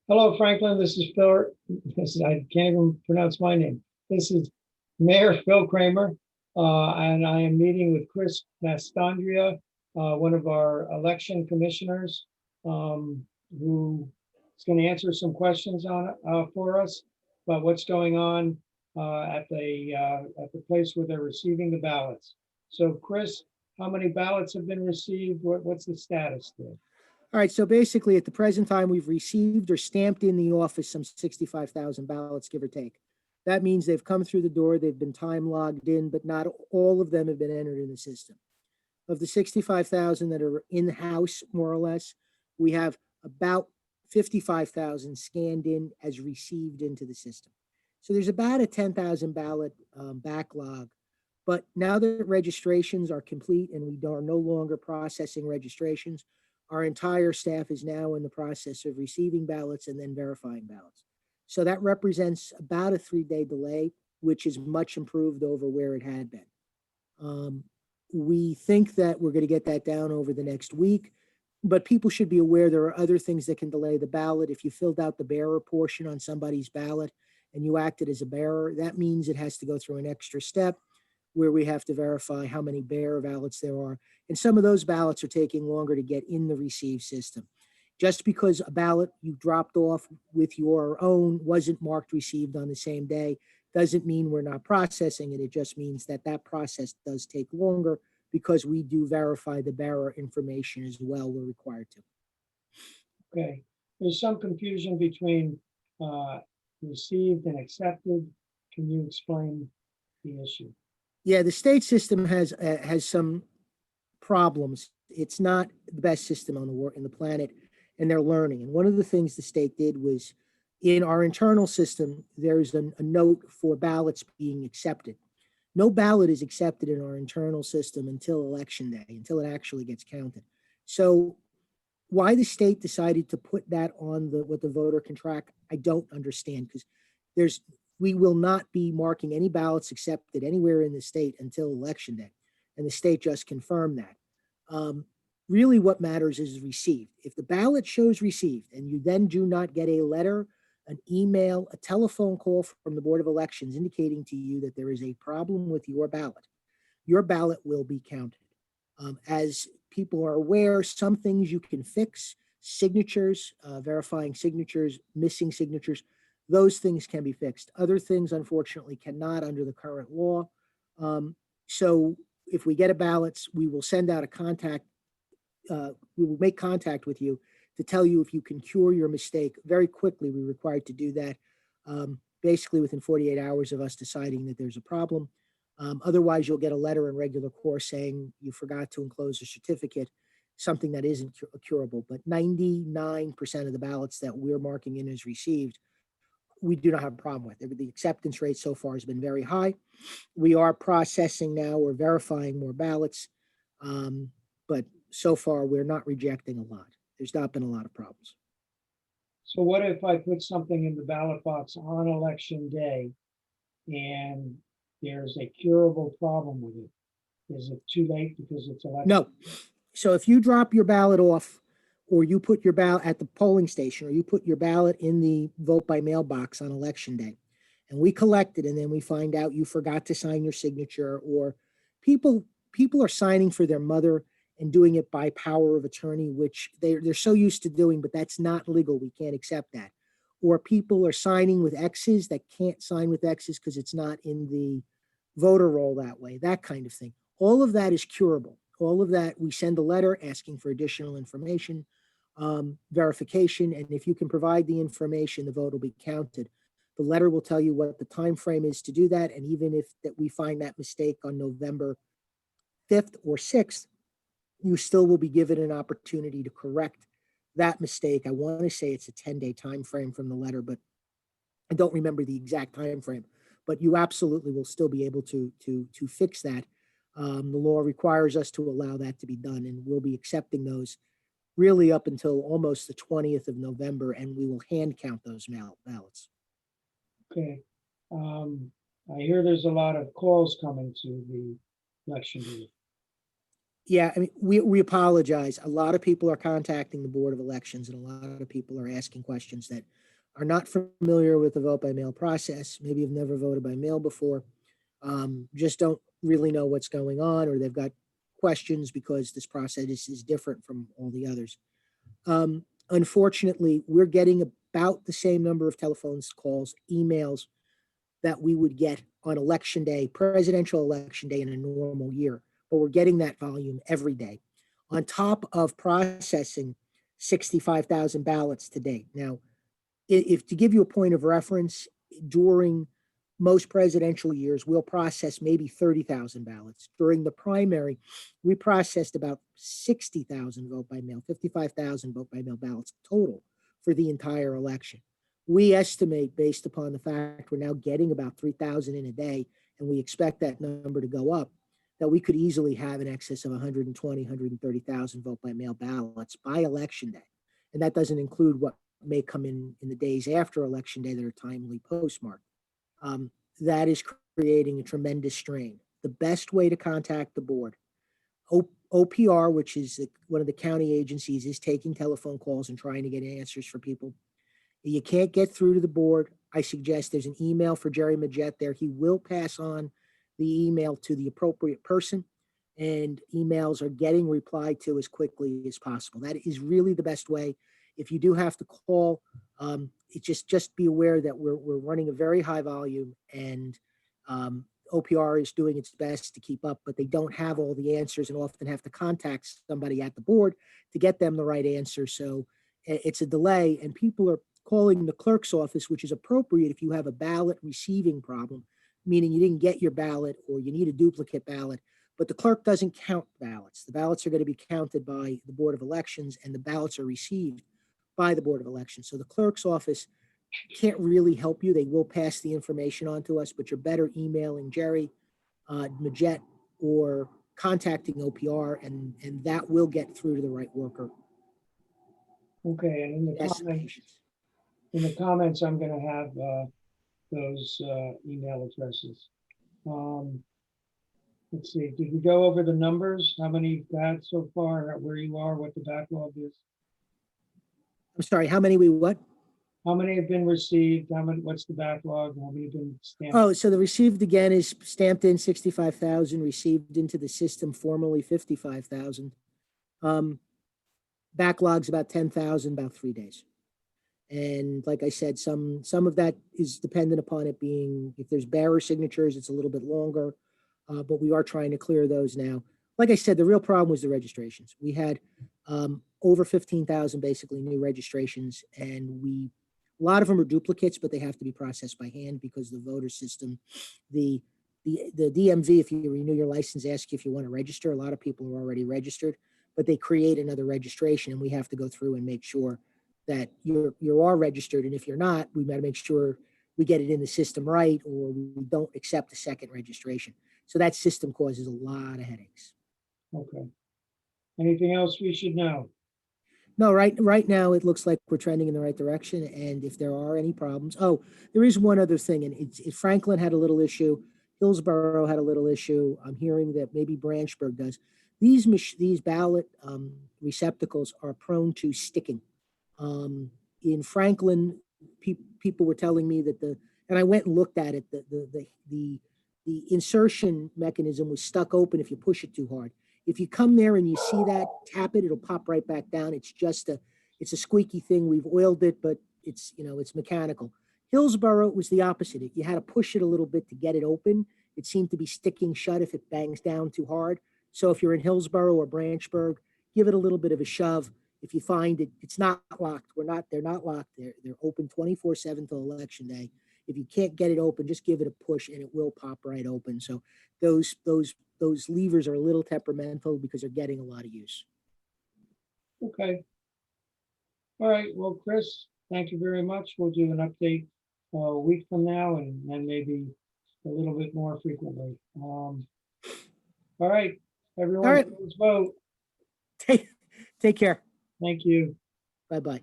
Hello, Franklin. This is Phil. I can't even pronounce my name. This is Mayor Phil Kramer, and I am meeting with Chris Manstondrea, one of our election commissioners, who is going to answer some questions on for us about what's going on at the place where they're receiving the ballots. So, Chris, how many ballots have been received? What's the status there? All right, so basically at the present time, we've received or stamped in the office some 65,000 ballots, give or take. That means they've come through the door, they've been time logged in, but not all of them have been entered in the system. Of the 65,000 that are in-house, more or less, we have about 55,000 scanned in as received into the system. So there's about a 10,000 ballot backlog. But now that registrations are complete and we are no longer processing registrations, our entire staff is now in the process of receiving ballots and then verifying ballots. So that represents about a 3-day delay, which is much improved over where it had been. We think that we're going to get that down over the next week, but people should be aware there are other things that can delay the ballot. If you filled out the bearer portion on somebody's ballot and you acted as a bearer, that means it has to go through an extra step where we have to verify how many bearer ballots there are. And some of those ballots are taking longer to get in the receive system. Just because a ballot you dropped off with your own wasn't marked received on the same day doesn't mean we're not processing it. It just means that that process does take longer because we do verify the bearer information as well. We're required to. Okay, there's some confusion between received and accepted. Can you explain the issue? Yeah, the state system has some problems. It's not the best system on the planet, and they're learning. And one of the things the state did was, in our internal system, there's a note for ballots being accepted. No ballot is accepted in our internal system until election day, until it actually gets counted. So why the state decided to put that on what the voter can track, I don't understand, because we will not be marking any ballots accepted anywhere in the state until election day. And the state just confirmed that. Really what matters is received. If the ballot shows received and you then do not get a letter, an email, a telephone call from the Board of Elections indicating to you that there is a problem with your ballot will be counted. As people are aware, some things you can fix, signatures, verifying signatures, missing signatures, those things can be fixed. Other things, unfortunately, cannot under the current law. So if we get a ballots, we will send out a contact. We will make contact with you to tell you if you can cure your mistake. Very quickly, we're required to do that, basically within 48 hours of us deciding that there's a problem. Otherwise, you'll get a letter in regular course saying you forgot to enclose a certificate, something that isn't curable. But 99% of the ballots that we're marking in as received, we do not have a problem with. The acceptance rate so far has been very high. We are processing now, we're verifying more ballots, but so far we're not rejecting a lot. There's not been a lot of problems. So what if I put something in the ballot box on election day and there's a curable problem with it? Is it too late because it's election? No. So if you drop your ballot off, or you put your ballot at the polling station, or you put your ballot in the vote by mail box on election day, and we collect it, and then we find out you forgot to sign your signature, or people are signing for their mother and doing it by power of attorney, which they're so used to doing, but that's not legal. We can't accept that. Or people are signing with X's that can't sign with X's because it's not in the voter roll that way, that kind of thing. All of that is curable. All of that, we send a letter asking for additional information, verification, and if you can provide the information, the vote will be counted. The letter will tell you what the time frame is to do that, and even if that we find that mistake on November 5th or 6th, you still will be given an opportunity to correct that mistake. I want to say it's a 10-day time frame from the letter, but I don't remember the exact time frame. But you absolutely will still be able to fix that. The law requires us to allow that to be done, and we'll be accepting those really up until almost the 20th of November, and we will hand count those ballots. Okay. I hear there's a lot of calls coming to the election day. Yeah, I mean, we apologize. A lot of people are contacting the Board of Elections and a lot of people are asking questions that are not familiar with the vote by mail process. Maybe have never voted by mail before. Just don't really know what's going on, or they've got questions because this process is different from all the others. Unfortunately, we're getting about the same number of telephones, calls, emails that we would get on election day, presidential election day in a normal year, but we're getting that volume every day on top of processing 65,000 ballots to date. Now, if to give you a point of reference, during most presidential years, we'll process maybe 30,000 ballots. During the primary, we processed about 60,000 vote by mail, 55,000 vote by mail ballots total for the entire election. We estimate, based upon the fact we're now getting about 3,000 in a day, and we expect that number to go up, that we could easily have in excess of 120, 130,000 vote by mail ballots by election day. And that doesn't include what may come in the days after election day that are timely postmarked. That is creating a tremendous strain. The best way to contact the board, OPR, which is one of the county agencies, is taking telephone calls and trying to get answers for people. You can't get through to the board. I suggest there's an email for Jerry Majette there. He will pass on the email to the appropriate person, and emails are getting replied to as quickly as possible. That is really the best way. If you do have to call, just be aware that we're running a very high volume, and OPR is doing its best to keep up, but they don't have all the answers and often have to contact somebody at the board to get them the right answer. So it's a delay, and people are calling the clerk's office, which is appropriate if you have a ballot receiving problem, meaning you didn't get your ballot or you need a duplicate ballot, but the clerk doesn't count ballots. The ballots are going to be counted by the Board of Elections, and the ballots are received by the Board of Elections. So the clerk's office can't really help you. They will pass the information on to us, but you're better emailing Jerry Majette or contacting OPR, and that will get through to the right worker. Okay, and in the Yes, comments, patience. I'm gonna have those email addresses. Let's see, did we go over the numbers? How many you've got so far, where you are, what the backlog is? I'm sorry, how many we what? How many have been received? How many, what's the backlog? How many have been stamped? Oh, so the received again is stamped in 65,000, received into the system formally 55,000. Backlog's about 10,000, about 3 days. And like I said, some of that is dependent upon it being, if there's bearer signatures, it's a little bit longer, but we are trying to clear those now. Like I said, the real problem was the registrations. We had over 15,000 basically new registrations, and a lot of them are duplicates, but they have to be processed by hand because the voter system, the DMV, if you renew your license, asks you if you want to register. A lot of people are already registered, but they create another registration, and we have to go through and make sure that you are registered. And if you're not, we got to make sure we get it in the system right, or we don't accept a second registration. So that system causes a lot of headaches. Okay. Anything else we should know? No, right now it looks like we're trending in the right direction. And if there are any problems, there is one other thing, and Franklin had a little issue, Hillsborough had a little issue. I'm hearing that maybe Branchburg does. These ballot receptacles are prone to sticking. In Franklin, people were telling me that and I went and looked at it, the insertion mechanism was stuck open if you push it too hard. If you come there and you see that, tap it, it'll pop right back down. It's a squeaky thing. We've oiled it, but it's mechanical. Hillsborough was the opposite. You had to push it a little bit to get it open. It seemed to be sticking shut if it bangs down too hard. So if you're in Hillsborough or Branchburg, give it a little bit of a shove. If you find it's not locked, they're not locked. They're open 24/7 till election day. If you can't get it open, just give it a push and it will pop right open. So those levers are a little temperamental because they're getting a lot of use. Okay. All right. Well, Chris, thank you very much. We'll do an update a week from now, and then maybe a little bit more frequently. All right, everyone, All right. please vote. Take care. Thank you. Bye-bye.